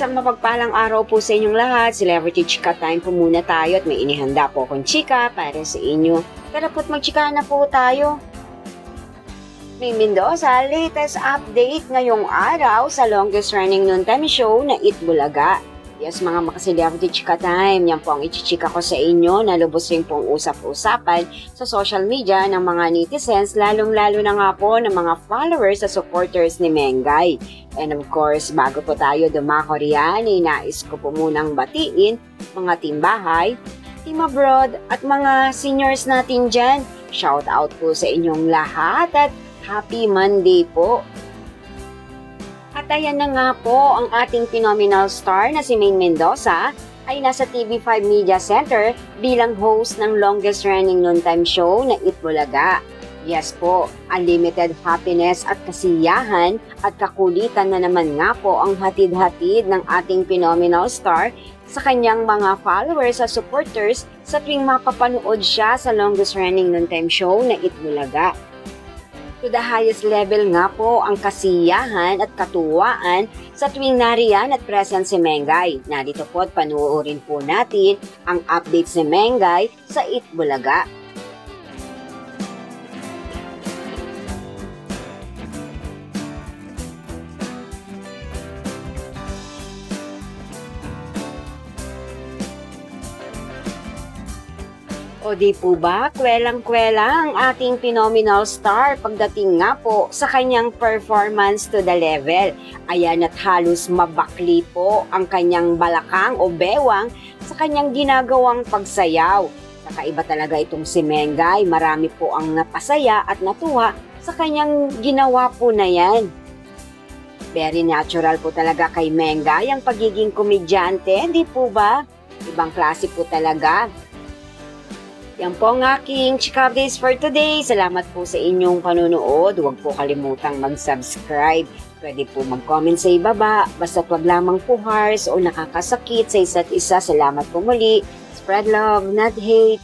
Isang mapagpalang araw po sa inyong lahat. Celebrity Chika Time po muna tayo at may inihanda po akong chika para sa inyo. Tara po't magchika na po tayo. May Mendoza, latest update ngayong araw sa longest running noontime show na Eat Bulaga. Yes, mga maka-Celebrity Chika Time, yan po ang ichichika ko sa inyo na lubos rin pong usap-usapan sa social media ng mga netizens, lalong-lalo na nga po ng mga followers at supporters ni Mengay. And of course, bago po tayo dumako riyan, nais ko po munang batiin mga teambahay, team abroad at mga seniors natin dyan. Shout out po sa inyong lahat at happy Monday po! At ayan na nga po, ang ating phenomenal star na si Maine Mendoza ay nasa TV5 Media Center bilang host ng longest running noontime show na Eat Bulaga. Yes po, unlimited happiness at kasiyahan at kakulitan na naman nga po ang hatid-hatid ng ating phenomenal star sa kanyang mga followers at supporters sa tuwing mapapanood siya sa longest running noontime show na Eat Bulaga. To the highest level nga po ang kasiyahan at katuwaan sa tuwing nariyan at present si Mengay. Narito po at panuorin po natin ang updates ni Mengay sa Eat Bulaga. O di po ba, kwelang-kwela ang ating phenomenal star pagdating nga po sa kanyang performance to the level. Ayan at halos mabakli po ang kanyang balakang o bewang sa kanyang ginagawang pagsayaw. Kakaiba talaga itong si Mengay, marami po ang napasaya at natuwa sa kanyang ginawa po na yan. Very natural po talaga kay Mengay ang pagiging komedyante, di po ba? Ibang klase po talaga. Yan po ang aking chika updates for today. Salamat po sa inyong panunood. Huwag po kalimutang mag-subscribe. Pwede po mag-comment sa ibaba. Basta wag lamang po harsh o nakakasakit sa isa't isa. Salamat po muli. Spread love, not hate.